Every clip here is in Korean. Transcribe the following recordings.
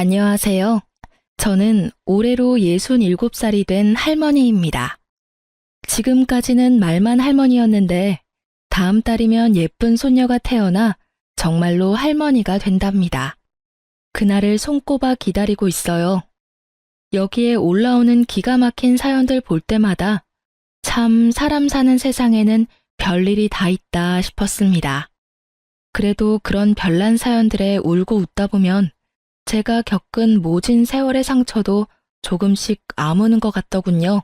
안녕하세요. 저는 올해로 67살이 된 할머니입니다. 지금까지는 말만 할머니였는데 다음 달이면 예쁜 손녀가 태어나 정말로 할머니가 된답니다. 그날을 손꼽아 기다리고 있어요. 여기에 올라오는 기가 막힌 사연들 볼 때마다 참 사람 사는 세상에는 별일이 다 있다 싶었습니다. 그래도 그런 별난 사연들에 울고 웃다 보면 제가 겪은 모진 세월의 상처도 조금씩 아무는 것 같더군요.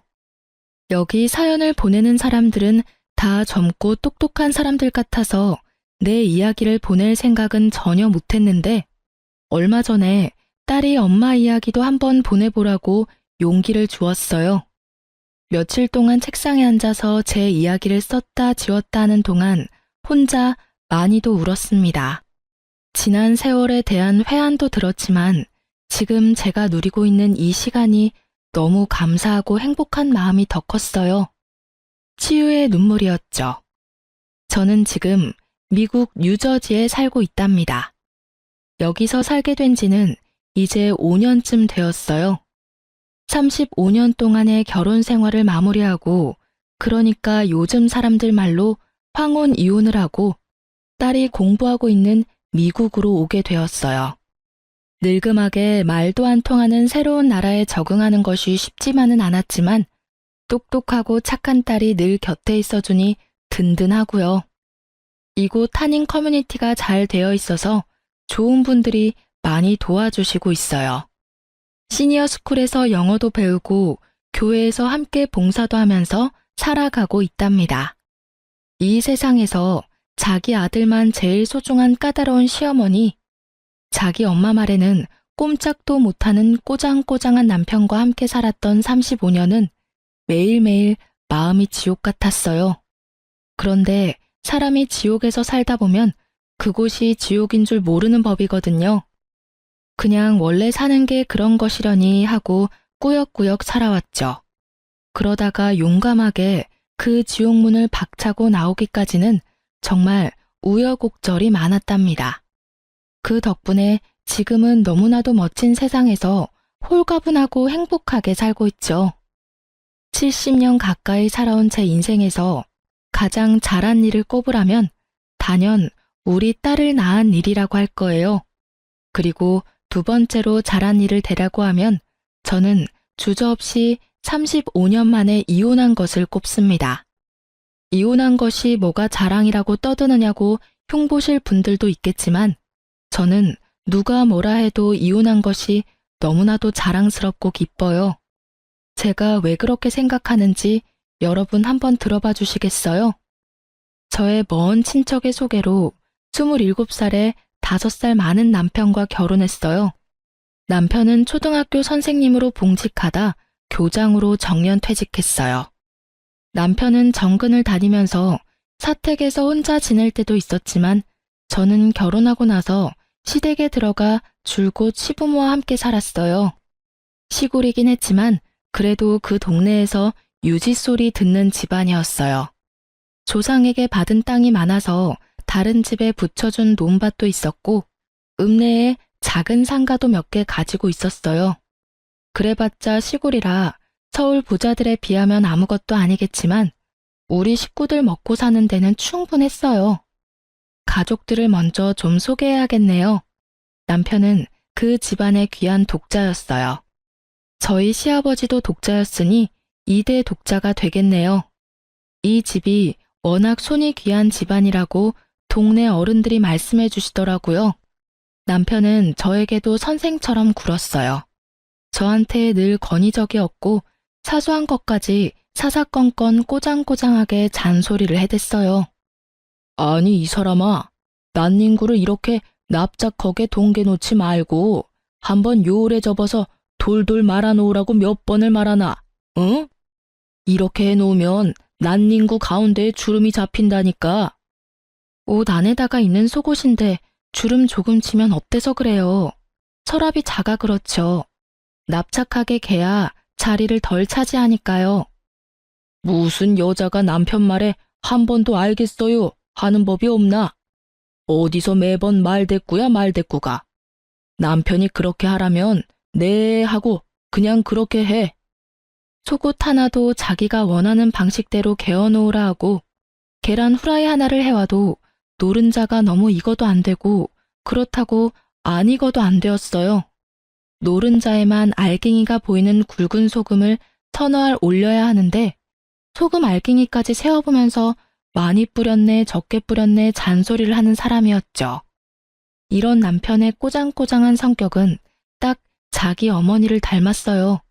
여기 사연을 보내는 사람들은 다 젊고 똑똑한 사람들 같아서 내 이야기를 보낼 생각은 전혀 못했는데 얼마 전에 딸이 엄마 이야기도 한번 보내보라고 용기를 주었어요. 며칠 동안 책상에 앉아서 제 이야기를 썼다 지웠다 하는 동안 혼자 많이도 울었습니다. 지난 세월에 대한 회한도 들었지만 지금 제가 누리고 있는 이 시간이 너무 감사하고 행복한 마음이 더 컸어요. 치유의 눈물이었죠. 저는 지금 미국 뉴저지에 살고 있답니다. 여기서 살게 된 지는 이제 5년쯤 되었어요. 35년 동안의 결혼 생활을 마무리하고 그러니까 요즘 사람들 말로 황혼 이혼을 하고 딸이 공부하고 있는 미국으로 오게 되었어요. 늙음하게 말도 안 통하는 새로운 나라에 적응하는 것이 쉽지만은 않았지만 똑똑하고 착한 딸이 늘 곁에 있어주니 든든하고요. 이곳 한인 커뮤니티가 잘 되어 있어서 좋은 분들이 많이 도와주시고 있어요. 시니어 스쿨에서 영어도 배우고 교회에서 함께 봉사도 하면서 살아가고 있답니다. 이 세상에서 자기 아들만 제일 소중한 까다로운 시어머니, 자기 엄마 말에는 꼼짝도 못하는 꼬장꼬장한 남편과 함께 살았던 35년은 매일매일 마음이 지옥 같았어요. 그런데 사람이 지옥에서 살다 보면 그곳이 지옥인 줄 모르는 법이거든요. 그냥 원래 사는 게 그런 것이려니 하고 꾸역꾸역 살아왔죠. 그러다가 용감하게 그 지옥문을 박차고 나오기까지는 정말 우여곡절이 많았답니다. 그 덕분에 지금은 너무나도 멋진 세상에서 홀가분하고 행복하게 살고 있죠. 70년 가까이 살아온 제 인생에서 가장 잘한 일을 꼽으라면 단연 우리 딸을 낳은 일이라고 할 거예요. 그리고 두 번째로 잘한 일을 대라고 하면 저는 주저없이 35년 만에 이혼한 것을 꼽습니다. 이혼한 것이 뭐가 자랑이라고 떠드느냐고 흉보실 분들도 있겠지만 저는 누가 뭐라 해도 이혼한 것이 너무나도 자랑스럽고 기뻐요. 제가 왜 그렇게 생각하는지 여러분 한번 들어봐 주시겠어요? 저의 먼 친척의 소개로 27살에 5살 많은 남편과 결혼했어요. 남편은 초등학교 선생님으로 봉직하다 교장으로 정년퇴직했어요. 남편은 정근을 다니면서 사택에서 혼자 지낼 때도 있었지만 저는 결혼하고 나서 시댁에 들어가 줄곧 시부모와 함께 살았어요. 시골이긴 했지만 그래도 그 동네에서 유지 소리 듣는 집안이었어요. 조상에게 받은 땅이 많아서 다른 집에 붙여준 논밭도 있었고 읍내에 작은 상가도 몇 개 가지고 있었어요. 그래봤자 시골이라 서울 부자들에 비하면 아무것도 아니겠지만 우리 식구들 먹고 사는 데는 충분했어요. 가족들을 먼저 좀 소개해야겠네요. 남편은 그 집안의 귀한 독자였어요. 저희 시아버지도 독자였으니 2대 독자가 되겠네요. 이 집이 워낙 손이 귀한 집안이라고 동네 어른들이 말씀해 주시더라고요. 남편은 저에게도 선생처럼 굴었어요. 저한테 늘 권위적이었고 사소한 것까지 사사건건 꼬장꼬장하게 잔소리를 해댔어요. 아니 이 사람아, 난닝구를 이렇게 납작하게 동개놓지 말고 한번 요울에 접어서 돌돌 말아놓으라고 몇 번을 말하나, 응? 이렇게 해놓으면 난닝구 가운데에 주름이 잡힌다니까. 옷 안에다가 있는 속옷인데 주름 조금 치면 어때서 그래요. 서랍이 작아 그렇죠. 납작하게 개야 자리를 덜 차지하니까요. 무슨 여자가 남편 말에 한 번도 알겠어요 하는 법이 없나? 어디서 매번 말대꾸야 말대꾸가. 남편이 그렇게 하라면 네 하고 그냥 그렇게 해. 속옷 하나도 자기가 원하는 방식대로 개어놓으라 하고 계란 후라이 하나를 해와도 노른자가 너무 익어도 안 되고 그렇다고 안 익어도 안 되었어요. 노른자에만 알갱이가 보이는 굵은 소금을 서너 알 올려야 하는데 소금 알갱이까지 세어보면서 많이 뿌렸네 적게 뿌렸네 잔소리를 하는 사람이었죠. 이런 남편의 꼬장꼬장한 성격은 딱 자기 어머니를 닮았어요.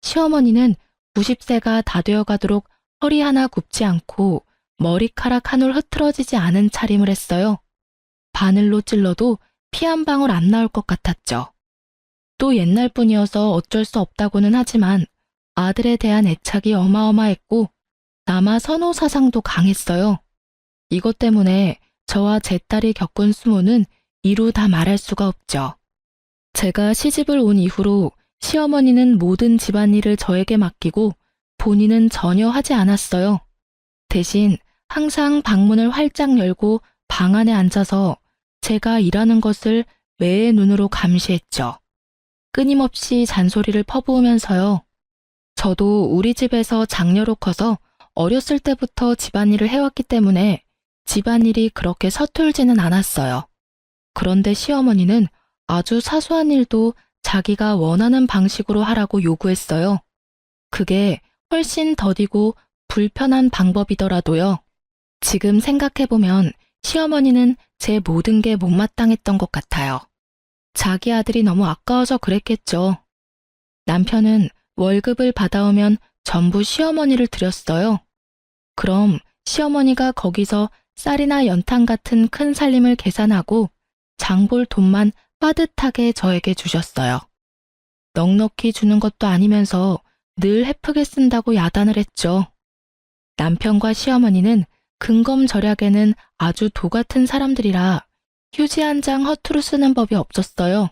시어머니는 90세가 다 되어가도록 허리 하나 굽지 않고 머리카락 한 올 흐트러지지 않은 차림을 했어요. 바늘로 찔러도 피 한 방울 안 나올 것 같았죠. 또 옛날 분이어서 어쩔 수 없다고는 하지만 아들에 대한 애착이 어마어마했고 남아 선호 사상도 강했어요. 이것 때문에 저와 제 딸이 겪은 수모는 이루 다 말할 수가 없죠. 제가 시집을 온 이후로 시어머니는 모든 집안일을 저에게 맡기고 본인은 전혀 하지 않았어요. 대신 항상 방문을 활짝 열고 방 안에 앉아서 제가 일하는 것을 매의 눈으로 감시했죠. 끊임없이 잔소리를 퍼부으면서요. 저도 우리 집에서 장녀로 커서 어렸을 때부터 집안일을 해왔기 때문에 집안일이 그렇게 서툴지는 않았어요. 그런데 시어머니는 아주 사소한 일도 자기가 원하는 방식으로 하라고 요구했어요. 그게 훨씬 더디고 불편한 방법이더라도요. 지금 생각해보면 시어머니는 제 모든 게 못마땅했던 것 같아요. 자기 아들이 너무 아까워서 그랬겠죠. 남편은 월급을 받아오면 전부 시어머니를 드렸어요. 그럼 시어머니가 거기서 쌀이나 연탄 같은 큰 살림을 계산하고 장볼 돈만 빠듯하게 저에게 주셨어요. 넉넉히 주는 것도 아니면서 늘 헤프게 쓴다고 야단을 했죠. 남편과 시어머니는 근검절약에는 아주 도 같은 사람들이라 휴지 한 장 허투루 쓰는 법이 없었어요.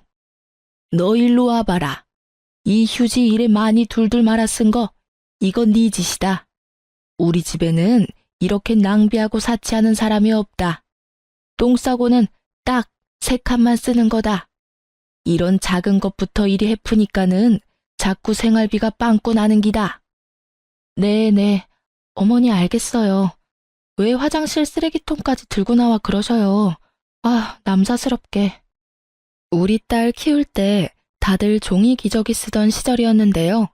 너 일로 와봐라. 이 휴지 이래 많이 둘둘 말아 쓴 거, 이건 네 짓이다. 우리 집에는 이렇게 낭비하고 사치하는 사람이 없다. 똥 싸고는 딱 3칸만 쓰는 거다. 이런 작은 것부터 이리 헤프니까는 자꾸 생활비가 빵꾸 나는 기다. 네네, 어머니 알겠어요. 왜 화장실 쓰레기통까지 들고 나와 그러셔요. 아, 남사스럽게. 우리 딸 키울 때 다들 종이 기저귀 쓰던 시절이었는데요.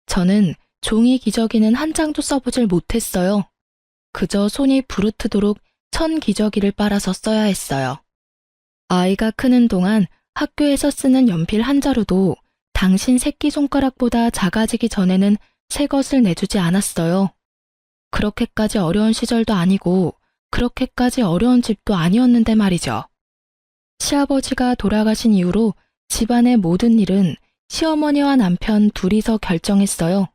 저는 종이 기저귀는 한 장도 써보질 못했어요. 그저 손이 부르트도록 천 기저귀를 빨아서 써야 했어요. 아이가 크는 동안 학교에서 쓰는 연필 한 자루도 당신 새끼손가락보다 작아지기 전에는 새 것을 내주지 않았어요. 그렇게까지 어려운 시절도 아니고 그렇게까지 어려운 집도 아니었는데 말이죠. 시아버지가 돌아가신 이후로 집안의 모든 일은 시어머니와 남편 둘이서 결정했어요.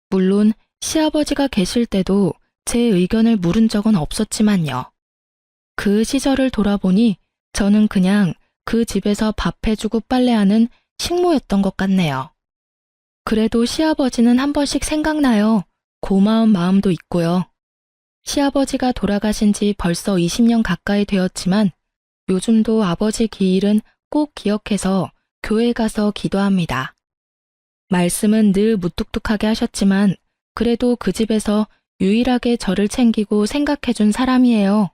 물론 시아버지가 계실 때도 제 의견을 물은 적은 없었지만요. 그 시절을 돌아보니 저는 그냥 그 집에서 밥 해주고 빨래하는 식모였던 것 같네요. 그래도 시아버지는 한 번씩 생각나요. 고마운 마음도 있고요. 시아버지가 돌아가신 지 벌써 20년 가까이 되었지만 요즘도 아버지 기일은 꼭 기억해서 교회 가서 기도합니다. 말씀은 늘 무뚝뚝하게 하셨지만 그래도 그 집에서 유일하게 저를 챙기고 생각해준 사람이에요.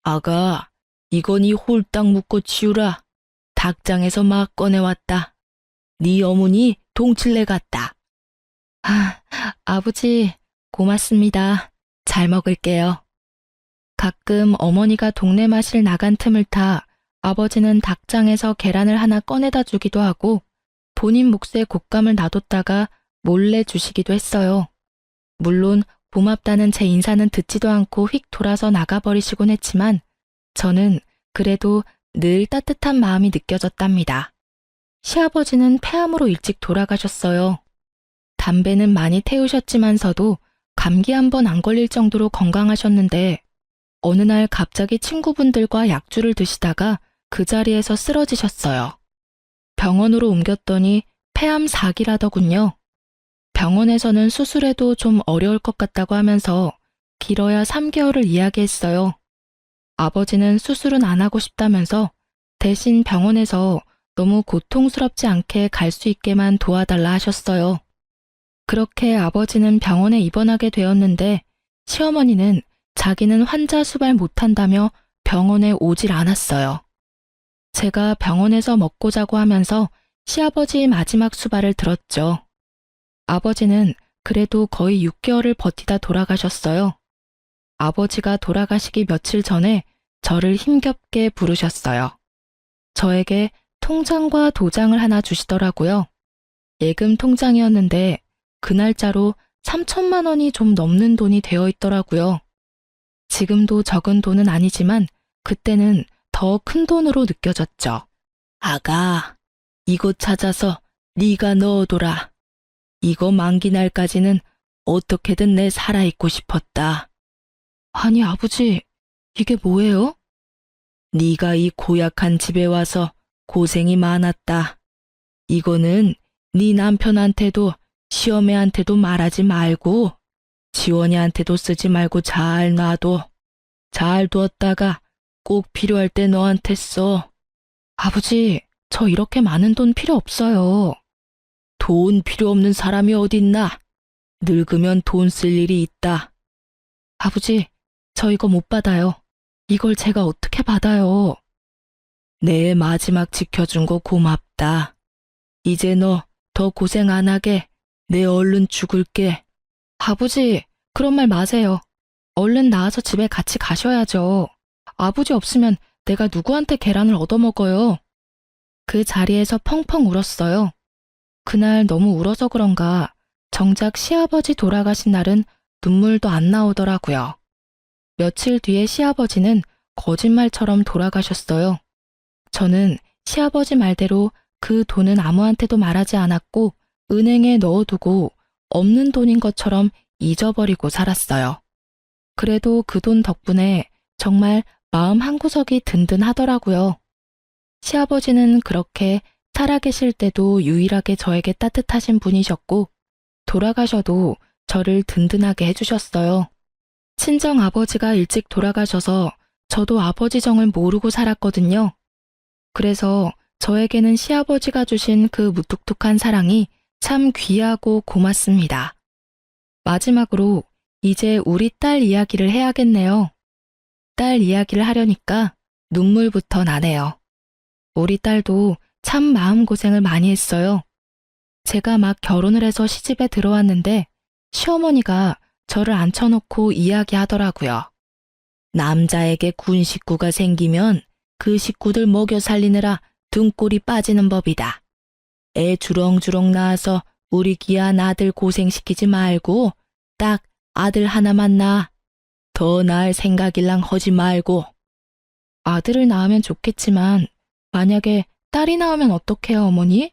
아가, 이건 홀딱 묶고 치우라. 닭장에서 막 꺼내왔다. 네 어머니 동칠래 같다. 아, 아버지, 고맙습니다. 잘 먹을게요. 가끔 어머니가 동네 마실 나간 틈을 타 아버지는 닭장에서 계란을 하나 꺼내다 주기도 하고 본인 몫에 곶감을 놔뒀다가 몰래 주시기도 했어요. 물론 고맙다는 제 인사는 듣지도 않고 휙 돌아서 나가버리시곤 했지만 저는 그래도 늘 따뜻한 마음이 느껴졌답니다. 시아버지는 폐암으로 일찍 돌아가셨어요. 담배는 많이 태우셨지만서도 감기 한 번 안 걸릴 정도로 건강하셨는데 어느 날 갑자기 친구분들과 약주를 드시다가 그 자리에서 쓰러지셨어요. 병원으로 옮겼더니 폐암 4기라더군요. 병원에서는 수술해도 좀 어려울 것 같다고 하면서 길어야 3개월을 이야기했어요. 아버지는 수술은 안 하고 싶다면서 대신 병원에서 너무 고통스럽지 않게 갈 수 있게만 도와달라 하셨어요. 그렇게 아버지는 병원에 입원하게 되었는데 시어머니는 자기는 환자 수발 못한다며 병원에 오질 않았어요. 제가 병원에서 먹고 자고 하면서 시아버지 마지막 수발을 들었죠. 아버지는 그래도 거의 6개월을 버티다 돌아가셨어요. 아버지가 돌아가시기 며칠 전에 저를 힘겹게 부르셨어요. 저에게 통장과 도장을 하나 주시더라고요. 예금 통장이었는데 그 날짜로 3천만 원이 좀 넘는 돈이 되어 있더라고요. 지금도 적은 돈은 아니지만 그때는 더 큰 돈으로 느껴졌죠. 아가, 이거 찾아서 네가 넣어둬라. 이거 만기 날까지는 어떻게든 내 살아있고 싶었다. 아니 아버지, 이게 뭐예요? 네가 이 고약한 집에 와서 고생이 많았다. 이거는 네 남편한테도 시어매한테도 말하지 말고 지원이한테도 쓰지 말고 잘 놔둬. 잘 두었다가 꼭 필요할 때 너한테 써. 아버지, 저 이렇게 많은 돈 필요 없어요. 돈 필요 없는 사람이 어딨나? 늙으면 돈 쓸 일이 있다. 아버지, 저 이거 못 받아요. 이걸 제가 어떻게 받아요? 내 마지막 지켜준 거 고맙다. 이제 너 더 고생 안 하게 내 얼른 죽을게. 아버지, 그런 말 마세요. 얼른 나와서 집에 같이 가셔야죠. 아버지 없으면 내가 누구한테 계란을 얻어먹어요. 그 자리에서 펑펑 울었어요. 그날 너무 울어서 그런가 정작 시아버지 돌아가신 날은 눈물도 안 나오더라고요. 며칠 뒤에 시아버지는 거짓말처럼 돌아가셨어요. 저는 시아버지 말대로 그 돈은 아무한테도 말하지 않았고 은행에 넣어두고 없는 돈인 것처럼 잊어버리고 살았어요. 그래도 그 돈 덕분에 정말 마음 한구석이 든든하더라고요. 시아버지는 그렇게 살아계실 때도 유일하게 저에게 따뜻하신 분이셨고 돌아가셔도 저를 든든하게 해주셨어요. 친정 아버지가 일찍 돌아가셔서 저도 아버지 정을 모르고 살았거든요. 그래서 저에게는 시아버지가 주신 그 무뚝뚝한 사랑이 참 귀하고 고맙습니다. 마지막으로 이제 우리 딸 이야기를 해야겠네요. 딸 이야기를 하려니까 눈물부터 나네요. 우리 딸도 참 마음고생을 많이 했어요. 제가 막 결혼을 해서 시집에 들어왔는데 시어머니가 저를 앉혀놓고 이야기하더라고요. 남자에게 군 식구가 생기면 그 식구들 먹여 살리느라 등골이 빠지는 법이다. 애 주렁주렁 낳아서 우리 귀한 아들 고생시키지 말고 딱 아들 하나만 낳아. 더 낳을 생각일랑 하지 말고. 아들을 낳으면 좋겠지만 만약에 딸이 나오면 어떡해요, 어머니?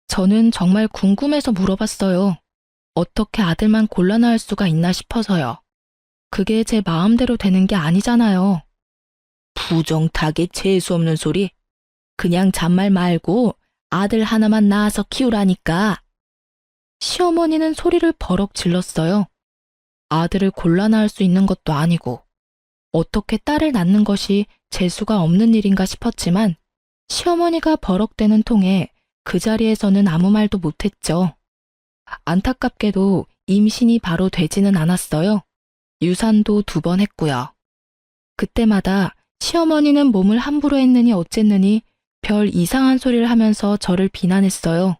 저는 정말 궁금해서 물어봤어요. 어떻게 아들만 골라 낳을 수가 있나 싶어서요. 그게 제 마음대로 되는 게 아니잖아요. 부정타게 재수없는 소리. 그냥 잔말 말고 아들 하나만 낳아서 키우라니까. 시어머니는 소리를 버럭 질렀어요. 아들을 골라 낳을 수 있는 것도 아니고 어떻게 딸을 낳는 것이 재수가 없는 일인가 싶었지만 시어머니가 버럭대는 통에 그 자리에서는 아무 말도 못했죠. 안타깝게도 임신이 바로 되지는 않았어요. 유산도 2번 했고요. 그때마다 시어머니는 몸을 함부로 했느니 어쨌느니 별 이상한 소리를 하면서 저를 비난했어요.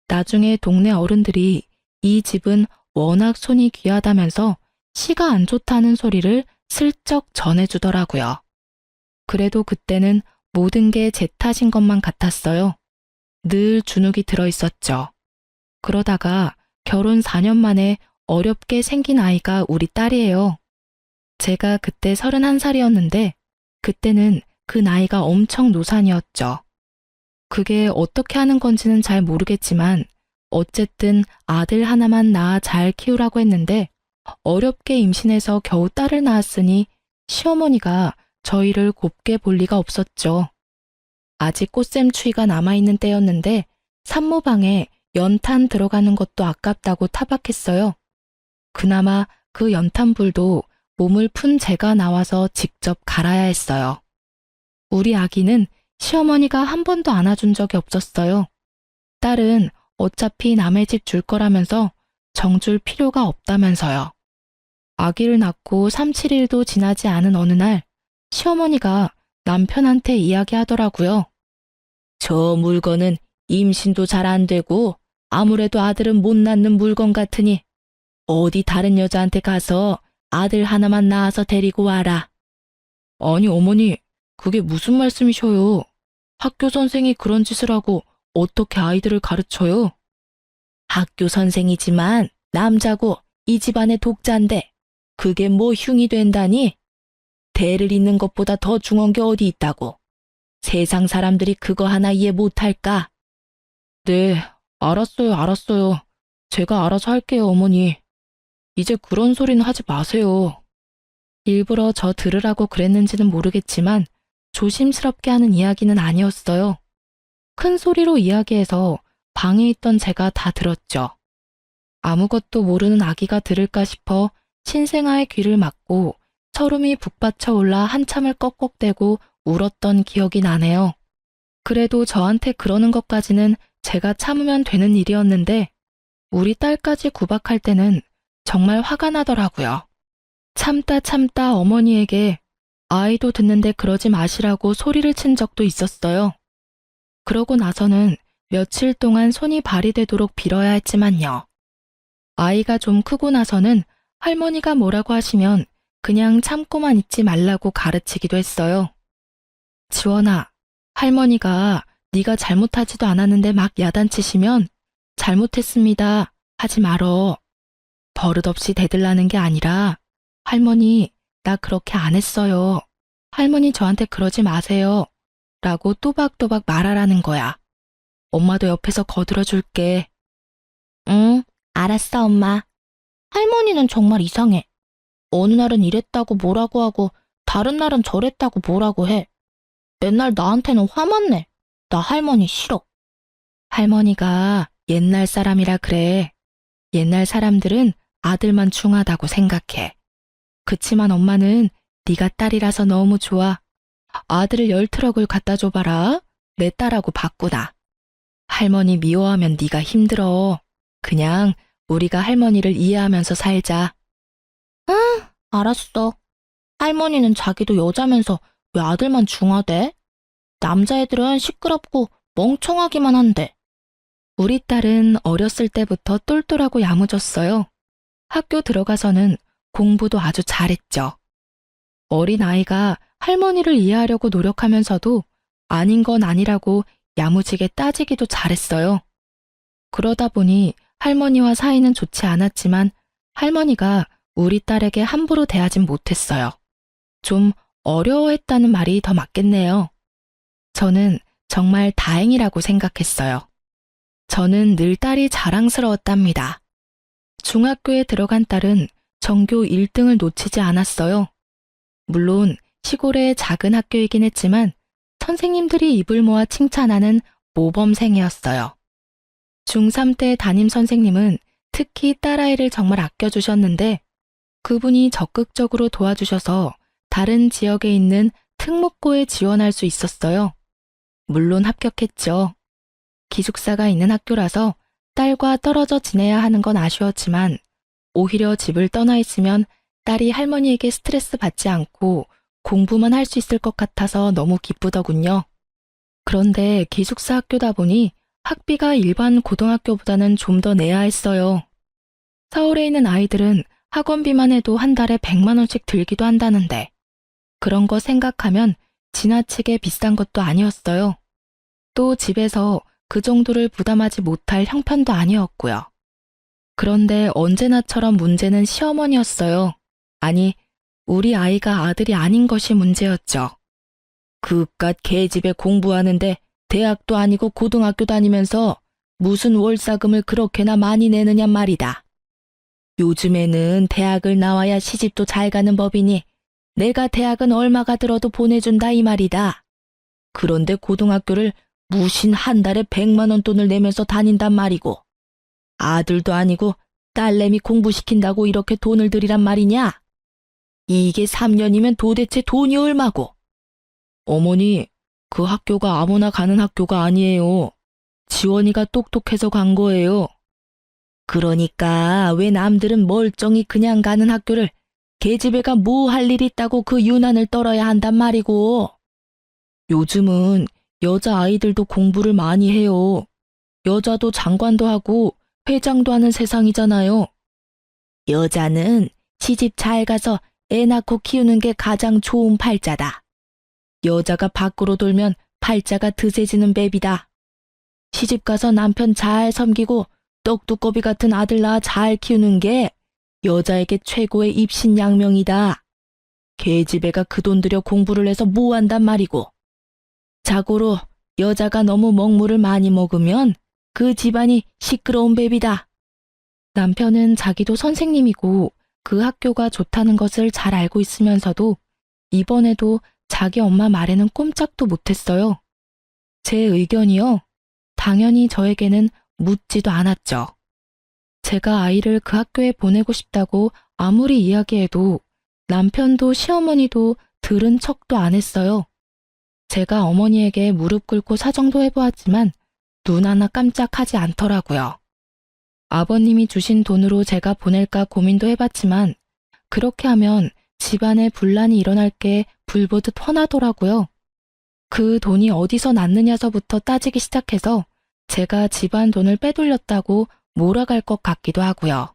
나중에 동네 어른들이 이 집은 워낙 손이 귀하다면서 시가 안 좋다는 소리를 슬쩍 전해주더라고요. 그래도 그때는 모든 게 제 탓인 것만 같았어요. 늘 주눅이 들어있었죠. 그러다가 결혼 4년 만에 어렵게 생긴 아이가 우리 딸이에요. 제가 그때 31살이었는데 그때는 그 나이가 엄청 노산이었죠. 그게 어떻게 하는 건지는 잘 모르겠지만 어쨌든 아들 하나만 낳아 잘 키우라고 했는데 어렵게 임신해서 겨우 딸을 낳았으니 시어머니가 저희를 곱게 볼 리가 없었죠. 아직 꽃샘추위가 남아있는 때였는데 산모방에 연탄 들어가는 것도 아깝다고 타박했어요. 그나마 그 연탄불도 몸을 푼 제가 나와서 직접 갈아야 했어요. 우리 아기는 시어머니가 한 번도 안아준 적이 없었어요. 딸은 어차피 남의 집 줄 거라면서 정줄 필요가 없다면서요. 아기를 낳고 3, 7일도 지나지 않은 어느 날 시어머니가 남편한테 이야기하더라고요. 저 물건은 임신도 잘 안 되고 아무래도 아들은 못 낳는 물건 같으니 어디 다른 여자한테 가서 아들 하나만 낳아서 데리고 와라. 아니 어머니, 그게 무슨 말씀이셔요? 학교 선생이 그런 짓을 하고 어떻게 아이들을 가르쳐요? 학교 선생이지만 남자고 이 집안의 독자인데 그게 뭐 흉이 된다니? 대를 잇는 것보다 더 중한 게 어디 있다고. 세상 사람들이 그거 하나 이해 못할까? 네, 알았어요. 제가 알아서 할게요, 어머니. 이제 그런 소리는 하지 마세요. 일부러 저 들으라고 그랬는지는 모르겠지만 조심스럽게 하는 이야기는 아니었어요. 큰 소리로 이야기해서 방에 있던 제가 다 들었죠. 아무것도 모르는 아기가 들을까 싶어 신생아의 귀를 막고 철음이 북받쳐 올라 한참을 꺽꺽대고 울었던 기억이 나네요. 그래도 저한테 그러는 것까지는 제가 참으면 되는 일이었는데 우리 딸까지 구박할 때는 정말 화가 나더라고요. 참다 어머니에게 아이도 듣는데 그러지 마시라고 소리를 친 적도 있었어요. 그러고 나서는 며칠 동안 손이 발이 되도록 빌어야 했지만요. 아이가 좀 크고 나서는 할머니가 뭐라고 하시면 그냥 참고만 있지 말라고 가르치기도 했어요. 지원아, 할머니가 네가 잘못하지도 않았는데 막 야단치시면 잘못했습니다 하지 말어. 버릇없이 대들라는 게 아니라 할머니, 나 그렇게 안 했어요. 할머니 저한테 그러지 마세요. 라고 또박또박 말하라는 거야. 엄마도 옆에서 거들어줄게. 응, 알았어, 엄마. 할머니는 정말 이상해. 어느 날은 이랬다고 뭐라고 하고 다른 날은 저랬다고 뭐라고 해. 맨날 나한테는 화만 내. 나 할머니 싫어. 할머니가 옛날 사람이라 그래. 옛날 사람들은 아들만 중하다고 생각해. 그치만 엄마는 네가 딸이라서 너무 좋아. 아들을 10트럭을 갖다 줘봐라. 내 딸하고 바꾸다. 할머니 미워하면 네가 힘들어. 그냥 우리가 할머니를 이해하면서 살자. 응, 알았어. 할머니는 자기도 여자면서 왜 아들만 중하대? 남자애들은 시끄럽고 멍청하기만 한데. 우리 딸은 어렸을 때부터 똘똘하고 야무졌어요. 학교 들어가서는 공부도 아주 잘했죠. 어린 아이가 할머니를 이해하려고 노력하면서도 아닌 건 아니라고 야무지게 따지기도 잘했어요. 그러다 보니 할머니와 사이는 좋지 않았지만 할머니가 우리 딸에게 함부로 대하진 못했어요. 좀 어려워했다는 말이 더 맞겠네요. 저는 정말 다행이라고 생각했어요. 저는 늘 딸이 자랑스러웠답니다. 중학교에 들어간 딸은 전교 1등을 놓치지 않았어요. 물론 시골의 작은 학교이긴 했지만 선생님들이 입을 모아 칭찬하는 모범생이었어요. 중3 때 담임 선생님은 특히 딸아이를 정말 아껴주셨는데 그분이 적극적으로 도와주셔서 다른 지역에 있는 특목고에 지원할 수 있었어요. 물론 합격했죠. 기숙사가 있는 학교라서 딸과 떨어져 지내야 하는 건 아쉬웠지만 오히려 집을 떠나 있으면 딸이 할머니에게 스트레스 받지 않고 공부만 할 수 있을 것 같아서 너무 기쁘더군요. 그런데 기숙사 학교다 보니 학비가 일반 고등학교보다는 좀 더 내야 했어요. 서울에 있는 아이들은 학원비만 해도 한 달에 100만 원씩 들기도 한다는데 그런 거 생각하면 지나치게 비싼 것도 아니었어요. 또 집에서 그 정도를 부담하지 못할 형편도 아니었고요. 그런데 언제나처럼 문제는 시어머니였어요. 아니, 우리 아이가 아들이 아닌 것이 문제였죠. 그깟 개집에 공부하는데 대학도 아니고 고등학교 다니면서 무슨 월사금을 그렇게나 많이 내느냐 말이다. 요즘에는 대학을 나와야 시집도 잘 가는 법이니 내가 대학은 얼마가 들어도 보내준다 이 말이다. 그런데 고등학교를 무신 한 달에 100만 원 돈을 내면서 다닌단 말이고 아들도 아니고 딸내미 공부시킨다고 이렇게 돈을 들이란 말이냐? 이게 3년이면 도대체 돈이 얼마고? 어머니, 그 학교가 아무나 가는 학교가 아니에요. 지원이가 똑똑해서 간 거예요. 그러니까 왜 남들은 멀쩡히 그냥 가는 학교를 계집애가 뭐 할 일 있다고 그 유난을 떨어야 한단 말이고. 요즘은 여자아이들도 공부를 많이 해요. 여자도 장관도 하고 회장도 하는 세상이잖아요. 여자는 시집 잘 가서 애 낳고 키우는 게 가장 좋은 팔자다. 여자가 밖으로 돌면 팔자가 드세지는 법이다. 시집 가서 남편 잘 섬기고 떡두꺼비 같은 아들 낳아 잘 키우는 게 여자에게 최고의 입신양명이다. 계집애가 그 돈 들여 공부를 해서 뭐 한단 말이고. 자고로 여자가 너무 먹물을 많이 먹으면 그 집안이 시끄러운 법이다. 남편은 자기도 선생님이고 그 학교가 좋다는 것을 잘 알고 있으면서도 이번에도 자기 엄마 말에는 꼼짝도 못했어요. 제 의견이요? 당연히 저에게는 묻지도 않았죠. 제가 아이를 그 학교에 보내고 싶다고 아무리 이야기해도 남편도 시어머니도 들은 척도 안 했어요. 제가 어머니에게 무릎 꿇고 사정도 해보았지만 눈 하나 깜짝하지 않더라고요. 아버님이 주신 돈으로 제가 보낼까 고민도 해봤지만 그렇게 하면 집안에 분란이 일어날 게 불보듯 뻔하더라고요. 그 돈이 어디서 났느냐서부터 따지기 시작해서 제가 집안 돈을 빼돌렸다고 몰아갈 것 같기도 하고요.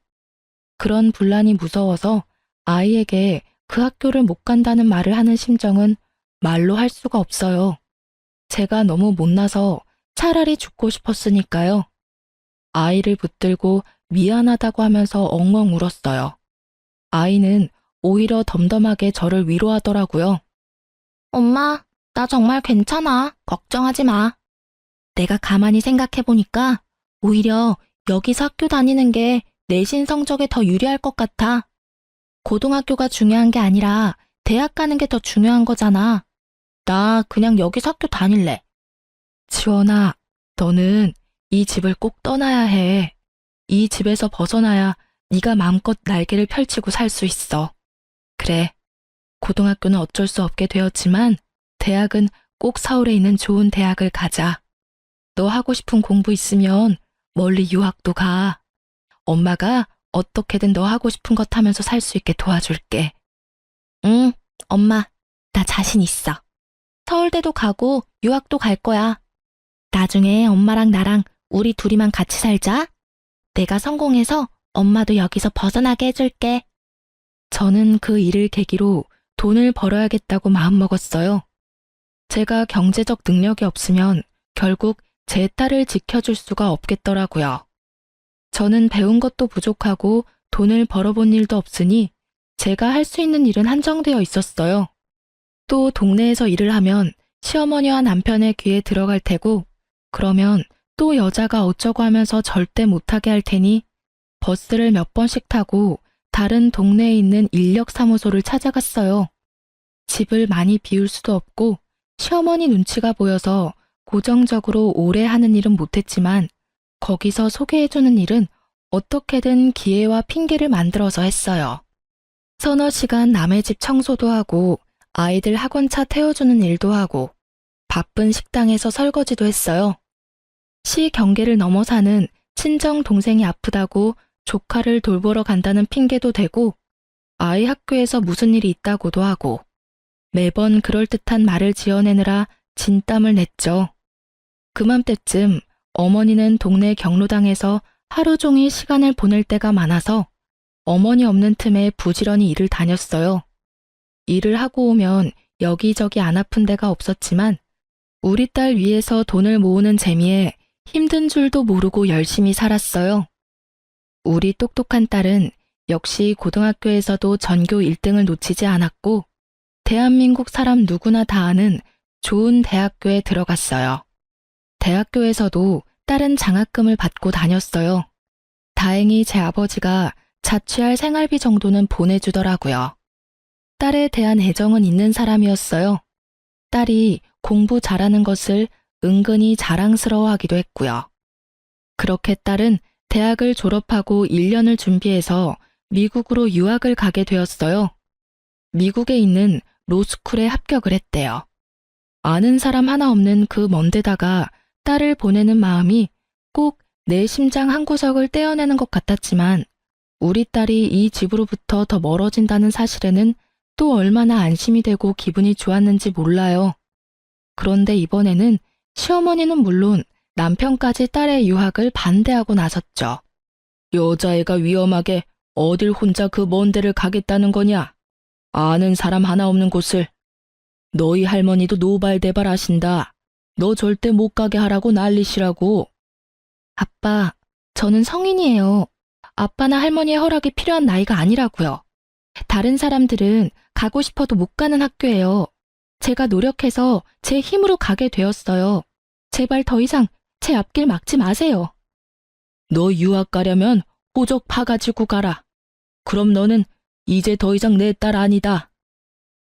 그런 분란이 무서워서 아이에게 그 학교를 못 간다는 말을 하는 심정은 말로 할 수가 없어요. 제가 너무 못나서 차라리 죽고 싶었으니까요. 아이를 붙들고 미안하다고 하면서 엉엉 울었어요. 아이는 오히려 덤덤하게 저를 위로하더라고요. 엄마, 나 정말 괜찮아. 걱정하지 마. 내가 가만히 생각해보니까 오히려 여기서 학교 다니는 게 내신 성적에 더 유리할 것 같아. 고등학교가 중요한 게 아니라 대학 가는 게 더 중요한 거잖아. 나 그냥 여기서 학교 다닐래. 지원아, 너는 이 집을 꼭 떠나야 해. 이 집에서 벗어나야 네가 마음껏 날개를 펼치고 살 수 있어. 그래, 고등학교는 어쩔 수 없게 되었지만 대학은 꼭 서울에 있는 좋은 대학을 가자. 너 하고 싶은 공부 있으면 멀리 유학도 가. 엄마가 어떻게든 너 하고 싶은 것 하면서 살 수 있게 도와줄게. 응, 엄마, 나 자신 있어. 서울대도 가고 유학도 갈 거야. 나중에 엄마랑 나랑 우리 둘이만 같이 살자. 내가 성공해서 엄마도 여기서 벗어나게 해줄게. 저는 그 일을 계기로 돈을 벌어야겠다고 마음먹었어요. 제가 경제적 능력이 없으면 결국 제 딸을 지켜줄 수가 없겠더라고요. 저는 배운 것도 부족하고 돈을 벌어본 일도 없으니 제가 할 수 있는 일은 한정되어 있었어요. 또 동네에서 일을 하면 시어머니와 남편의 귀에 들어갈 테고 그러면 또 여자가 어쩌고 하면서 절대 못하게 할 테니 버스를 몇 번씩 타고 다른 동네에 있는 인력사무소를 찾아갔어요. 집을 많이 비울 수도 없고 시어머니 눈치가 보여서 고정적으로 오래 하는 일은 못했지만 거기서 소개해주는 일은 어떻게든 기회와 핑계를 만들어서 했어요. 서너 시간 남의 집 청소도 하고 아이들 학원차 태워주는 일도 하고 바쁜 식당에서 설거지도 했어요. 시 경계를 넘어 사는 친정 동생이 아프다고 조카를 돌보러 간다는 핑계도 대고 아이 학교에서 무슨 일이 있다고도 하고 매번 그럴듯한 말을 지어내느라 진땀을 냈죠. 그맘때쯤 어머니는 동네 경로당에서 하루 종일 시간을 보낼 때가 많아서 어머니 없는 틈에 부지런히 일을 다녔어요. 일을 하고 오면 여기저기 안 아픈 데가 없었지만 우리 딸 위해서 돈을 모으는 재미에 힘든 줄도 모르고 열심히 살았어요. 우리 똑똑한 딸은 역시 고등학교에서도 전교 1등을 놓치지 않았고 대한민국 사람 누구나 다 아는 좋은 대학교에 들어갔어요. 대학교에서도 딸은 장학금을 받고 다녔어요. 다행히 제 아버지가 자취할 생활비 정도는 보내주더라고요. 딸에 대한 애정은 있는 사람이었어요. 딸이 공부 잘하는 것을 은근히 자랑스러워하기도 했고요. 그렇게 딸은 대학을 졸업하고 1년을 준비해서 미국으로 유학을 가게 되었어요. 미국에 있는 로스쿨에 합격을 했대요. 아는 사람 하나 없는 그 먼 데다가 딸을 보내는 마음이 꼭 내 심장 한구석을 떼어내는 것 같았지만 우리 딸이 이 집으로부터 더 멀어진다는 사실에는 또 얼마나 안심이 되고 기분이 좋았는지 몰라요. 그런데 이번에는 시어머니는 물론 남편까지 딸의 유학을 반대하고 나섰죠. 여자애가 위험하게 어딜 혼자 그 먼 데를 가겠다는 거냐? 아는 사람 하나 없는 곳을. 너희 할머니도 노발대발 하신다. 너 절대 못 가게 하라고 난리시라고. 아빠, 저는 성인이에요. 아빠나 할머니의 허락이 필요한 나이가 아니라고요. 다른 사람들은 가고 싶어도 못 가는 학교예요. 제가 노력해서 제 힘으로 가게 되었어요. 제발 더 이상 제 앞길 막지 마세요. 너 유학 가려면 호적 파가지고 가라. 그럼 너는 이제 더 이상 내 딸 아니다.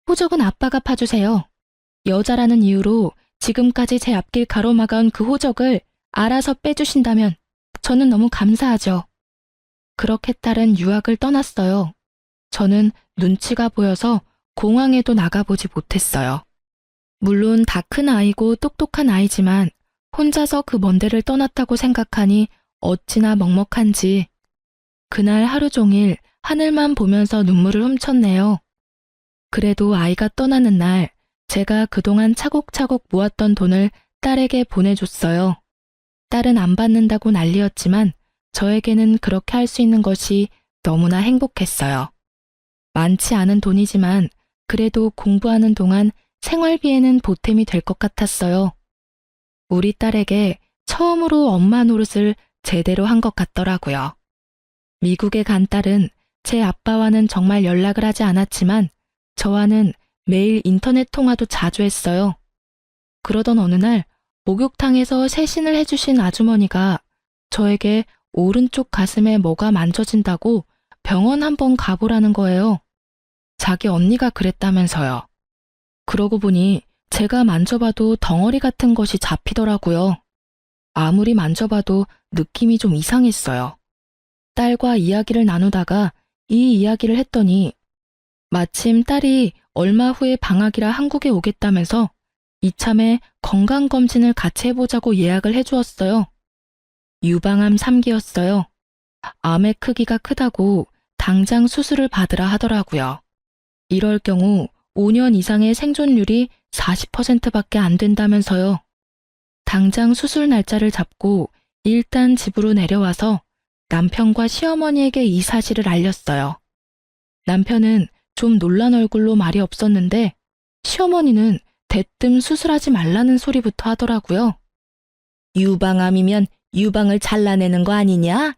호적은 아빠가 파주세요. 여자라는 이유로 지금까지 제 앞길 가로막아온 그 호적을 알아서 빼주신다면 저는 너무 감사하죠. 그렇게 딸은 유학을 떠났어요. 저는 눈치가 보여서 공항에도 나가보지 못했어요. 물론 다 큰 아이고 똑똑한 아이지만 혼자서 그 먼 데를 떠났다고 생각하니 어찌나 먹먹한지 그날 하루 종일 하늘만 보면서 눈물을 훔쳤네요. 그래도 아이가 떠나는 날 제가 그동안 차곡차곡 모았던 돈을 딸에게 보내줬어요. 딸은 안 받는다고 난리였지만 저에게는 그렇게 할 수 있는 것이 너무나 행복했어요. 많지 않은 돈이지만 그래도 공부하는 동안 생활비에는 보탬이 될 것 같았어요. 우리 딸에게 처음으로 엄마 노릇을 제대로 한 것 같더라고요. 미국에 간 딸은 제 아빠와는 정말 연락을 하지 않았지만 저와는 매일 인터넷 통화도 자주 했어요. 그러던 어느 날 목욕탕에서 세신을 해주신 아주머니가 저에게 오른쪽 가슴에 뭐가 만져진다고 병원 한번 가보라는 거예요. 자기 언니가 그랬다면서요. 그러고 보니 제가 만져봐도 덩어리 같은 것이 잡히더라고요. 아무리 만져봐도 느낌이 좀 이상했어요. 딸과 이야기를 나누다가 이 이야기를 했더니 마침 딸이 얼마 후에 방학이라 한국에 오겠다면서 이참에 건강검진을 같이 해보자고 예약을 해주었어요. 유방암 3기였어요. 암의 크기가 크다고 당장 수술을 받으라 하더라고요. 이럴 경우 5년 이상의 생존율이 40%밖에 안 된다면서요. 당장 수술 날짜를 잡고 일단 집으로 내려와서 남편과 시어머니에게 이 사실을 알렸어요. 남편은 좀 놀란 얼굴로 말이 없었는데 시어머니는 대뜸 수술하지 말라는 소리부터 하더라고요. 유방암이면 유방을 잘라내는 거 아니냐?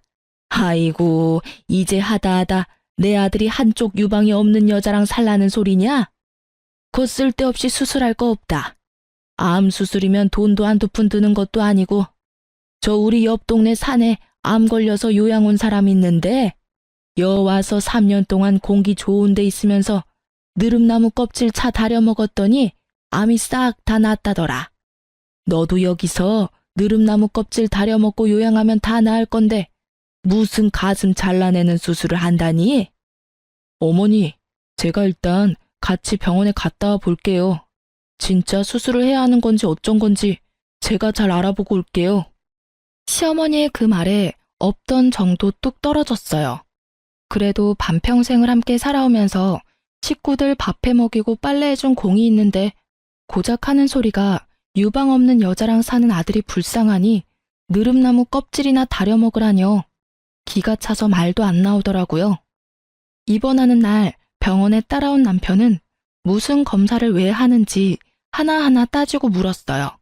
아이고, 이제 하다 내 아들이 한쪽 유방이 없는 여자랑 살라는 소리냐? 그 쓸데없이 수술할 거 없다. 암 수술이면 돈도 한두 푼 드는 것도 아니고 저 우리 옆 동네 산에 암 걸려서 요양 온 사람 있는데 여 와서 3년 동안 공기 좋은 데 있으면서 느릅나무 껍질 차 다려 먹었더니 암이 싹 다 낫다더라. 너도 여기서 느릅나무 껍질 다려 먹고 요양하면 다 나을 건데 무슨 가슴 잘라내는 수술을 한다니? 어머니, 제가 일단 같이 병원에 갔다 와 볼게요. 진짜 수술을 해야 하는 건지 어쩐 건지 제가 잘 알아보고 올게요. 시어머니의 그 말에 없던 정도 뚝 떨어졌어요. 그래도 반평생을 함께 살아오면서 식구들 밥해 먹이고 빨래해준 공이 있는데 고작 하는 소리가 유방 없는 여자랑 사는 아들이 불쌍하니 느릅나무 껍질이나 다려 먹으라뇨. 기가 차서 말도 안 나오더라고요. 입원하는 날 병원에 따라온 남편은 무슨 검사를 왜 하는지 하나하나 따지고 물었어요.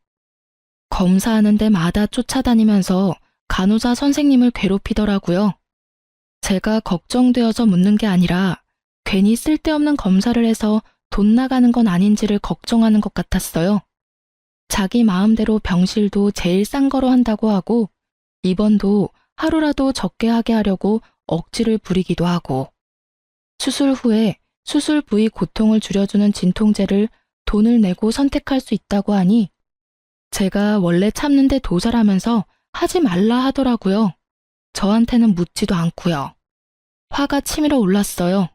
검사하는 데마다 쫓아다니면서 간호사 선생님을 괴롭히더라고요. 제가 걱정되어서 묻는 게 아니라 괜히 쓸데없는 검사를 해서 돈 나가는 건 아닌지를 걱정하는 것 같았어요. 자기 마음대로 병실도 제일 싼 거로 한다고 하고 입원도 하루라도 적게 하게 하려고 억지를 부리기도 하고 수술 후에 수술 부위 고통을 줄여주는 진통제를 돈을 내고 선택할 수 있다고 하니 제가 원래 참는데 도살하면서 하지 말라 하더라고요. 저한테는 묻지도 않고요. 화가 치밀어 올랐어요.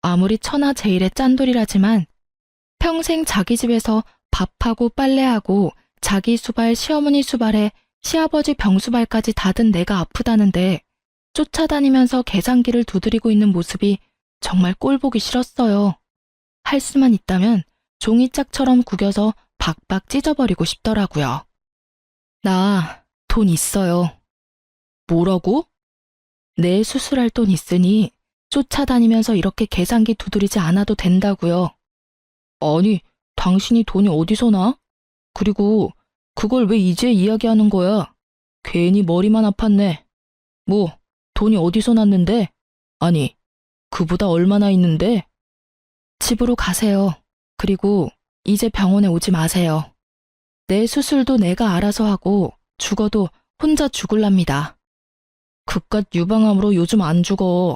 아무리 천하제일의 짠돌이라지만 평생 자기 집에서 밥하고 빨래하고 자기 수발, 시어머니 수발에 시아버지 병수발까지 다 든 내가 아프다는데 쫓아다니면서 계산기를 두드리고 있는 모습이 정말 꼴보기 싫었어요. 할 수만 있다면 종이짝처럼 구겨서 박박 찢어버리고 싶더라고요. 나 돈 있어요. 뭐라고? 내 수술할 돈 있으니 쫓아다니면서 이렇게 계산기 두드리지 않아도 된다고요. 아니, 당신이 돈이 어디서 나? 그리고 그걸 왜 이제 이야기하는 거야? 괜히 머리만 아팠네. 뭐, 돈이 어디서 났는데? 아니, 그보다 얼마나 있는데? 집으로 가세요. 그리고 이제 병원에 오지 마세요. 내 수술도 내가 알아서 하고 죽어도 혼자 죽을랍니다. 그깟 유방암으로 요즘 안 죽어.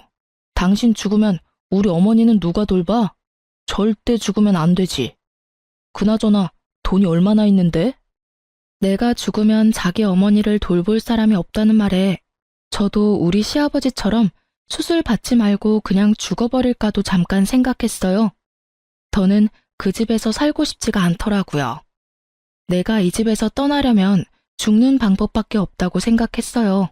당신 죽으면 우리 어머니는 누가 돌봐? 절대 죽으면 안 되지. 그나저나 돈이 얼마나 있는데? 내가 죽으면 자기 어머니를 돌볼 사람이 없다는 말에 저도 우리 시아버지처럼 수술 받지 말고 그냥 죽어버릴까도 잠깐 생각했어요. 더는 그 집에서 살고 싶지가 않더라고요. 내가 이 집에서 떠나려면 죽는 방법밖에 없다고 생각했어요.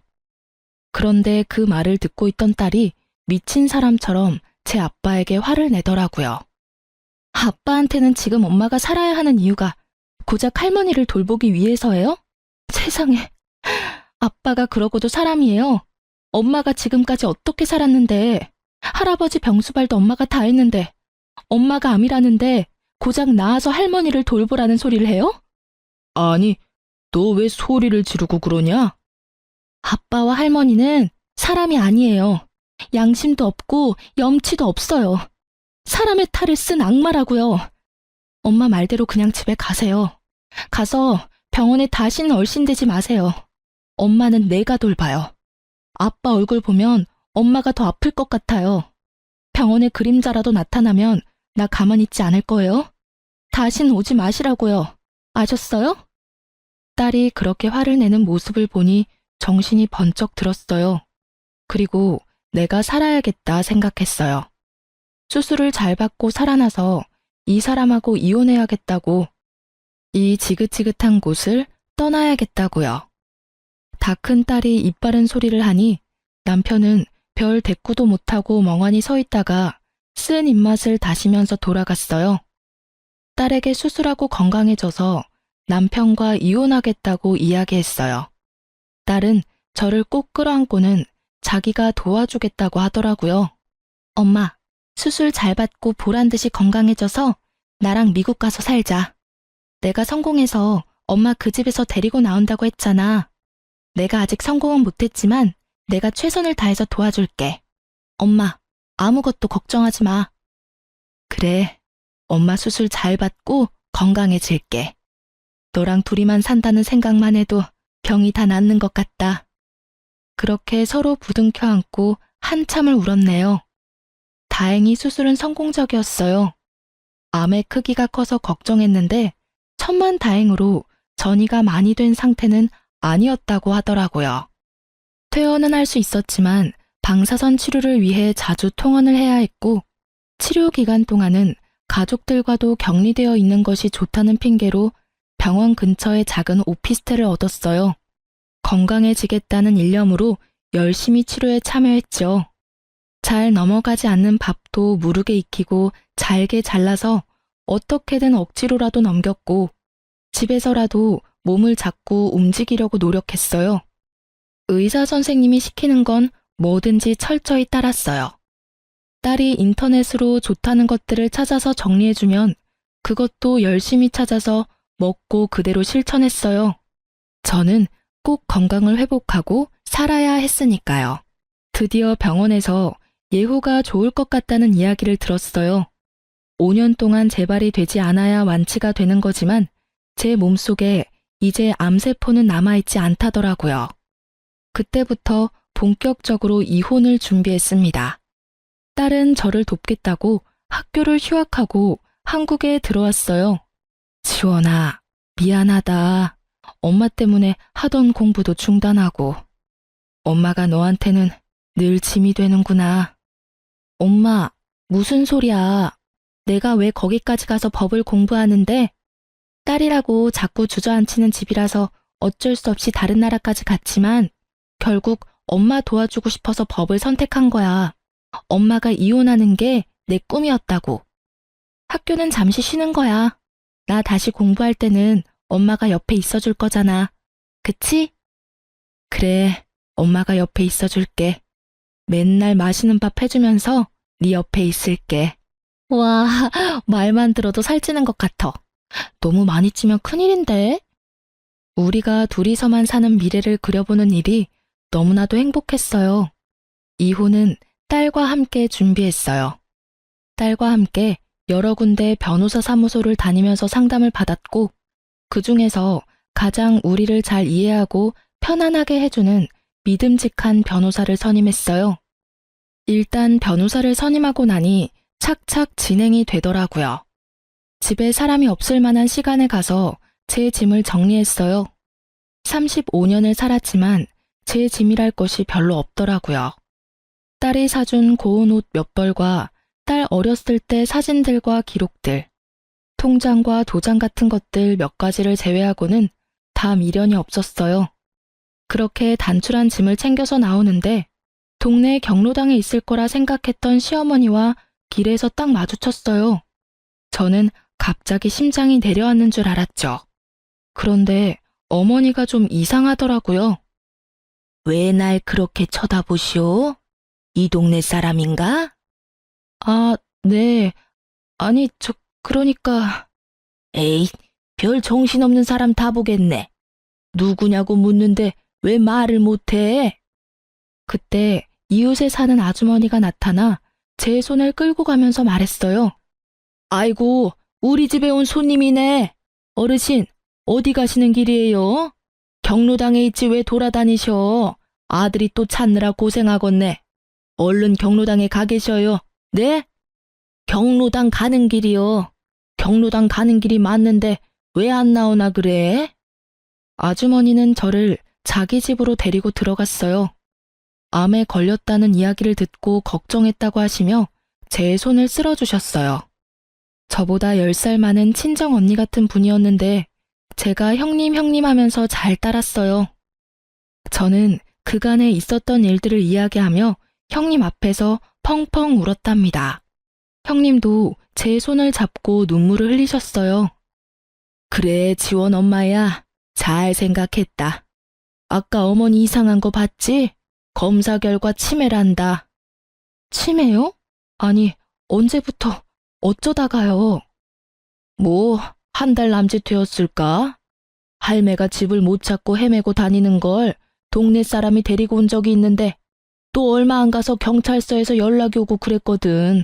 그런데 그 말을 듣고 있던 딸이 미친 사람처럼 제 아빠에게 화를 내더라고요. 아빠한테는 지금 엄마가 살아야 하는 이유가 고작 할머니를 돌보기 위해서예요? 세상에, 아빠가 그러고도 사람이에요. 엄마가 지금까지 어떻게 살았는데, 할아버지 병수발도 엄마가 다 했는데, 엄마가 암이라는데 고작 나아서 할머니를 돌보라는 소리를 해요? 아니, 너 왜 소리를 지르고 그러냐? 아빠와 할머니는 사람이 아니에요. 양심도 없고 염치도 없어요. 사람의 탈을 쓴 악마라고요. 엄마 말대로 그냥 집에 가세요. 가서 병원에 다시는 얼씬대지 마세요. 엄마는 내가 돌봐요. 아빠 얼굴 보면 엄마가 더 아플 것 같아요. 병원에 그림자라도 나타나면 나 가만히 있지 않을 거예요. 다신 오지 마시라고요. 아셨어요? 딸이 그렇게 화를 내는 모습을 보니 정신이 번쩍 들었어요. 그리고 내가 살아야겠다 생각했어요. 수술을 잘 받고 살아나서 이 사람하고 이혼해야겠다고, 이 지긋지긋한 곳을 떠나야겠다고요. 다 큰 딸이 입 바른 소리를 하니 남편은 별 대꾸도 못하고 멍하니 서 있다가 쓴 입맛을 다시면서 돌아갔어요. 딸에게 수술하고 건강해져서 남편과 이혼하겠다고 이야기했어요. 딸은 저를 꼭 끌어안고는 자기가 도와주겠다고 하더라고요. 엄마, 수술 잘 받고 보란듯이 건강해져서 나랑 미국 가서 살자. 내가 성공해서 엄마 그 집에서 데리고 나온다고 했잖아. 내가 아직 성공은 못했지만 내가 최선을 다해서 도와줄게. 엄마, 아무것도 걱정하지 마. 그래, 엄마 수술 잘 받고 건강해질게. 너랑 둘이만 산다는 생각만 해도 병이 다 낫는 것 같다. 그렇게 서로 부둥켜 안고 한참을 울었네요. 다행히 수술은 성공적이었어요. 암의 크기가 커서 걱정했는데 천만다행으로 전이가 많이 된 상태는 아니었다고 하더라고요. 퇴원은 할 수 있었지만 방사선 치료를 위해 자주 통원을 해야 했고, 치료 기간 동안은 가족들과도 격리되어 있는 것이 좋다는 핑계로 병원 근처에 작은 오피스텔을 얻었어요. 건강해지겠다는 일념으로 열심히 치료에 참여했죠. 잘 넘어가지 않는 밥도 무르게 익히고 잘게 잘라서 어떻게든 억지로라도 넘겼고, 집에서라도 몸을 자꾸 움직이려고 노력했어요. 의사 선생님이 시키는 건 뭐든지 철저히 따랐어요. 딸이 인터넷으로 좋다는 것들을 찾아서 정리해주면 그것도 열심히 찾아서 먹고 그대로 실천했어요. 저는 꼭 건강을 회복하고 살아야 했으니까요. 드디어 병원에서 예후가 좋을 것 같다는 이야기를 들었어요. 5년 동안 재발이 되지 않아야 완치가 되는 거지만 제 몸속에 이제 암세포는 남아있지 않다더라고요. 그때부터 본격적으로 이혼을 준비했습니다. 딸은 저를 돕겠다고 학교를 휴학하고 한국에 들어왔어요. 지원아, 미안하다. 엄마 때문에 하던 공부도 중단하고. 엄마가 너한테는 늘 짐이 되는구나. 엄마, 무슨 소리야. 내가 왜 거기까지 가서 법을 공부하는데? 딸이라고 자꾸 주저앉히는 집이라서 어쩔 수 없이 다른 나라까지 갔지만 결국 엄마 도와주고 싶어서 법을 선택한 거야. 엄마가 이혼하는 게 내 꿈이었다고. 학교는 잠시 쉬는 거야. 나 다시 공부할 때는 엄마가 옆에 있어줄 거잖아. 그치? 그래, 엄마가 옆에 있어줄게. 맨날 맛있는 밥 해주면서 네 옆에 있을게. 와, 말만 들어도 살찌는 것 같아. 너무 많이 찌면 큰일인데? 우리가 둘이서만 사는 미래를 그려보는 일이 너무나도 행복했어요. 이혼은 딸과 함께 준비했어요. 딸과 함께 여러 군데 변호사 사무소를 다니면서 상담을 받았고, 그 중에서 가장 우리를 잘 이해하고 편안하게 해주는 믿음직한 변호사를 선임했어요. 일단 변호사를 선임하고 나니 착착 진행이 되더라고요. 집에 사람이 없을 만한 시간에 가서 제 짐을 정리했어요. 35년을 살았지만 제 짐이랄 것이 별로 없더라고요. 딸이 사준 고운 옷 몇 벌과 딸 어렸을 때 사진들과 기록들, 통장과 도장 같은 것들 몇 가지를 제외하고는 다 미련이 없었어요. 그렇게 단출한 짐을 챙겨서 나오는데 동네 경로당에 있을 거라 생각했던 시어머니와 길에서 딱 마주쳤어요. 저는 갑자기 심장이 내려앉는 줄 알았죠. 그런데 어머니가 좀 이상하더라고요. 왜 날 그렇게 쳐다보시오? 이 동네 사람인가? 아, 네. 아니, 그러니까. 에이, 별 정신없는 사람 다 보겠네. 누구냐고 묻는데 왜 말을 못해? 그때 이웃에 사는 아주머니가 나타나 제 손을 끌고 가면서 말했어요. 아이고, 우리 집에 온 손님이네. 어르신, 어디 가시는 길이에요? 경로당에 있지 왜 돌아다니셔? 아들이 또 찾느라 고생하겠네. 얼른 경로당에 가 계셔요. 네? 경로당 가는 길이요. 경로당 가는 길이 맞는데 왜 안 나오나 그래? 아주머니는 저를 자기 집으로 데리고 들어갔어요. 암에 걸렸다는 이야기를 듣고 걱정했다고 하시며 제 손을 쓸어주셨어요. 저보다 10살 많은 친정 언니 같은 분이었는데 제가 형님 하면서 잘 따랐어요. 저는 그간에 있었던 일들을 이야기하며 형님 앞에서 펑펑 울었답니다. 형님도 제 손을 잡고 눈물을 흘리셨어요. 그래, 지원 엄마야. 잘 생각했다. 아까 어머니 이상한 거 봤지? 검사 결과 치매란다. 치매요? 아니, 언제부터, 어쩌다가요? 뭐, 한 달 남짓 되었을까? 할매가 집을 못 찾고 헤매고 다니는 걸 동네 사람이 데리고 온 적이 있는데 또 얼마 안 가서 경찰서에서 연락이 오고 그랬거든.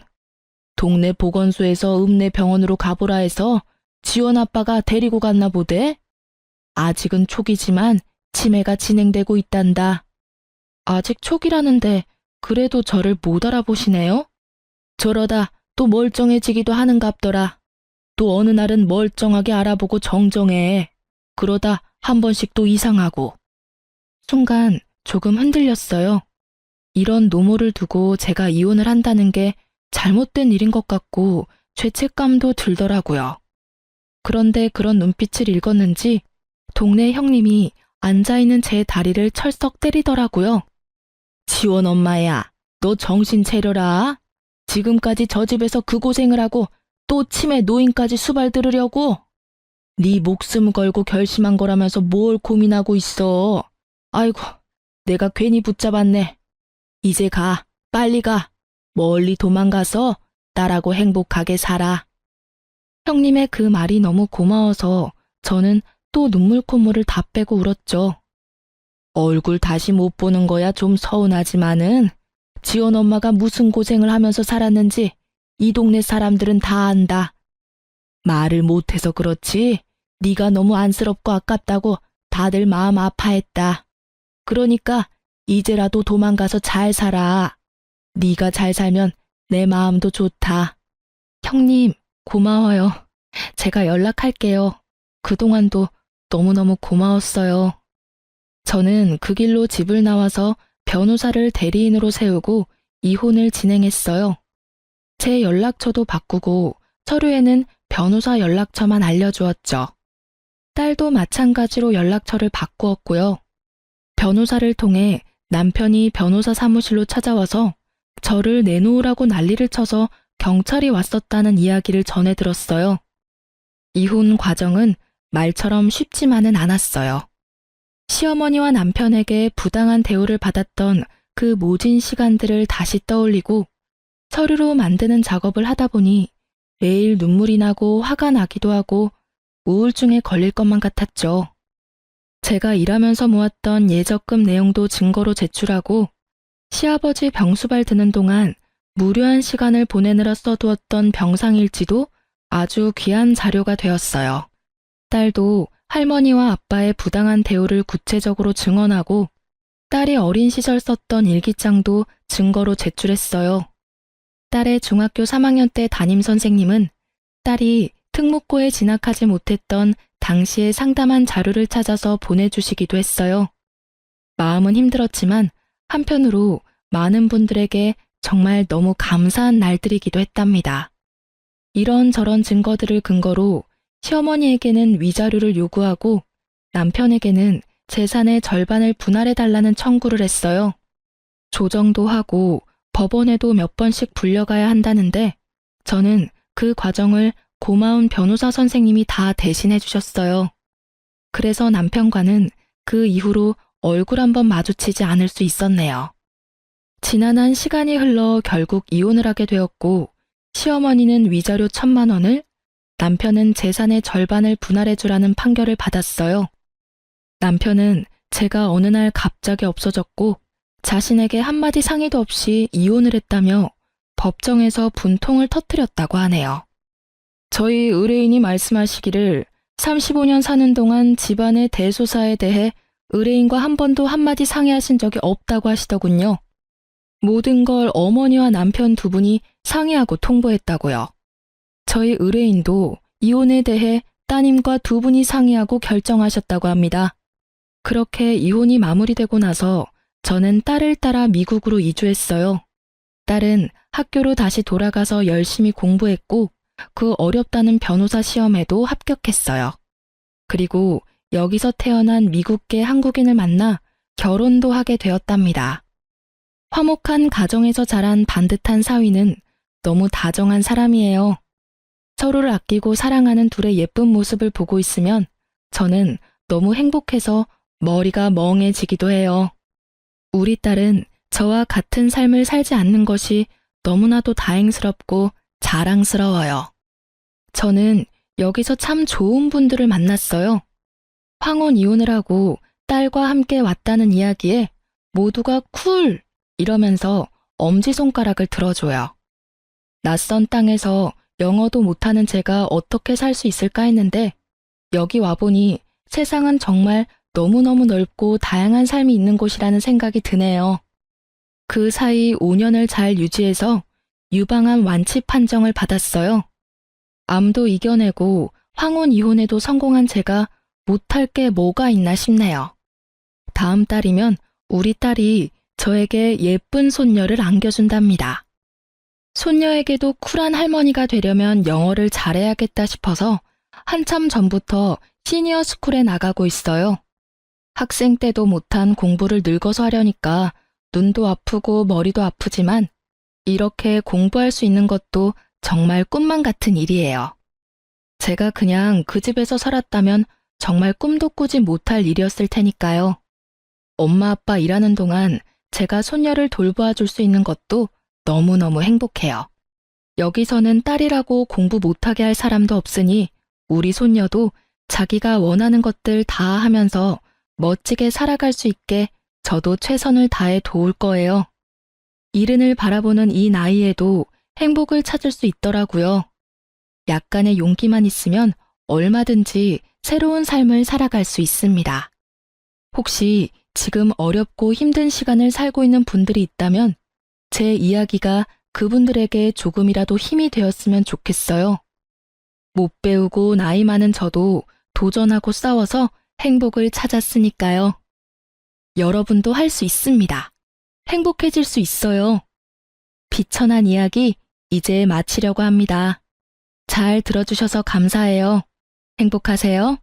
동네 보건소에서 읍내 병원으로 가보라 해서 지원 아빠가 데리고 갔나 보대? 아직은 초기지만 치매가 진행되고 있단다. 아직 초기라는데 그래도 저를 못 알아보시네요? 저러다 또 멀쩡해지기도 하는갑더라. 또 어느 날은 멀쩡하게 알아보고 정정해. 그러다 한 번씩 또 이상하고. 순간 조금 흔들렸어요. 이런 노모를 두고 제가 이혼을 한다는 게 잘못된 일인 것 같고 죄책감도 들더라고요. 그런데 그런 눈빛을 읽었는지 동네 형님이 앉아있는 제 다리를 철썩 때리더라고요. 지원 엄마야, 너 정신 차려라. 지금까지 저 집에서 그 고생을 하고 또 치매 노인까지 수발 들으려고? 네 목숨 걸고 결심한 거라면서 뭘 고민하고 있어. 아이고, 내가 괜히 붙잡았네. 이제 가, 빨리 가. 멀리 도망가서 딸하고 행복하게 살아. 형님의 그 말이 너무 고마워서 저는 또 눈물 콧물을 다 빼고 울었죠. 얼굴 다시 못 보는 거야 좀 서운하지만은 지원 엄마가 무슨 고생을 하면서 살았는지 이 동네 사람들은 다 안다. 말을 못해서 그렇지 네가 너무 안쓰럽고 아깝다고 다들 마음 아파했다. 그러니까 이제라도 도망가서 잘 살아. 네가 잘 살면 내 마음도 좋다. 형님, 고마워요. 제가 연락할게요. 그동안도 너무너무 고마웠어요. 저는 그 길로 집을 나와서 변호사를 대리인으로 세우고 이혼을 진행했어요. 제 연락처도 바꾸고 서류에는 변호사 연락처만 알려주었죠. 딸도 마찬가지로 연락처를 바꾸었고요. 변호사를 통해 남편이 변호사 사무실로 찾아와서 저를 내놓으라고 난리를 쳐서 경찰이 왔었다는 이야기를 전해 들었어요. 이혼 과정은 말처럼 쉽지만은 않았어요. 시어머니와 남편에게 부당한 대우를 받았던 그 모진 시간들을 다시 떠올리고 서류로 만드는 작업을 하다 보니 매일 눈물이 나고 화가 나기도 하고 우울증에 걸릴 것만 같았죠. 제가 일하면서 모았던 예적금 내용도 증거로 제출하고 시아버지 병수발 드는 동안 무료한 시간을 보내느라 써두었던 병상일지도 아주 귀한 자료가 되었어요. 딸도 할머니와 아빠의 부당한 대우를 구체적으로 증언하고 딸이 어린 시절 썼던 일기장도 증거로 제출했어요. 딸의 중학교 3학년 때 담임 선생님은 딸이 특목고에 진학하지 못했던 당시에 상담한 자료를 찾아서 보내주시기도 했어요. 마음은 힘들었지만 한편으로 많은 분들에게 정말 너무 감사한 날들이기도 했답니다. 이런저런 증거들을 근거로 시어머니에게는 위자료를 요구하고 남편에게는 재산의 절반을 분할해달라는 청구를 했어요. 조정도 하고 법원에도 몇 번씩 불려가야 한다는데 저는 그 과정을 고마운 변호사 선생님이 다 대신해 주셨어요. 그래서 남편과는 그 이후로 얼굴 한번 마주치지 않을 수 있었네요. 지난한 시간이 흘러 결국 이혼을 하게 되었고 시어머니는 위자료 1,000만 원을, 남편은 재산의 절반을 분할해 주라는 판결을 받았어요. 남편은 제가 어느 날 갑자기 없어졌고 자신에게 한마디 상의도 없이 이혼을 했다며 법정에서 분통을 터뜨렸다고 하네요. 저희 의뢰인이 말씀하시기를 35년 사는 동안 집안의 대소사에 대해 의뢰인과 한 번도 한마디 상의하신 적이 없다고 하시더군요. 모든 걸 어머니와 남편 두 분이 상의하고 통보했다고요. 저희 의뢰인도 이혼에 대해 따님과 두 분이 상의하고 결정하셨다고 합니다. 그렇게 이혼이 마무리되고 나서 저는 딸을 따라 미국으로 이주했어요. 딸은 학교로 다시 돌아가서 열심히 공부했고 그 어렵다는 변호사 시험에도 합격했어요. 그리고 여기서 태어난 미국계 한국인을 만나 결혼도 하게 되었답니다. 화목한 가정에서 자란 반듯한 사위는 너무 다정한 사람이에요. 서로를 아끼고 사랑하는 둘의 예쁜 모습을 보고 있으면 저는 너무 행복해서 머리가 멍해지기도 해요. 우리 딸은 저와 같은 삶을 살지 않는 것이 너무나도 다행스럽고 자랑스러워요. 저는 여기서 참 좋은 분들을 만났어요. 황혼 이혼을 하고 딸과 함께 왔다는 이야기에 모두가 쿨! 이러면서 엄지손가락을 들어줘요. 낯선 땅에서 영어도 못하는 제가 어떻게 살 수 있을까 했는데 여기 와보니 세상은 정말 너무너무 넓고 다양한 삶이 있는 곳이라는 생각이 드네요. 그 사이 5년을 잘 유지해서 유방암 완치 판정을 받았어요. 암도 이겨내고 황혼 이혼에도 성공한 제가 못할 게 뭐가 있나 싶네요. 다음 달이면 우리 딸이 저에게 예쁜 손녀를 안겨준답니다. 손녀에게도 쿨한 할머니가 되려면 영어를 잘해야겠다 싶어서 한참 전부터 시니어 스쿨에 나가고 있어요. 학생 때도 못한 공부를 늙어서 하려니까 눈도 아프고 머리도 아프지만 이렇게 공부할 수 있는 것도 정말 꿈만 같은 일이에요. 제가 그냥 그 집에서 살았다면 정말 꿈도 꾸지 못할 일이었을 테니까요. 엄마 아빠 일하는 동안 제가 손녀를 돌보아 줄 수 있는 것도 너무너무 행복해요. 여기서는 딸이라고 공부 못하게 할 사람도 없으니 우리 손녀도 자기가 원하는 것들 다 하면서 멋지게 살아갈 수 있게 저도 최선을 다해 도울 거예요. 이른을 바라보는 이 나이에도 행복을 찾을 수 있더라고요. 약간의 용기만 있으면 얼마든지 새로운 삶을 살아갈 수 있습니다. 혹시 지금 어렵고 힘든 시간을 살고 있는 분들이 있다면 제 이야기가 그분들에게 조금이라도 힘이 되었으면 좋겠어요. 못 배우고 나이 많은 저도 도전하고 싸워서 행복을 찾았으니까요. 여러분도 할 수 있습니다. 행복해질 수 있어요. 비천한 이야기 이제 마치려고 합니다. 잘 들어주셔서 감사해요. 행복하세요.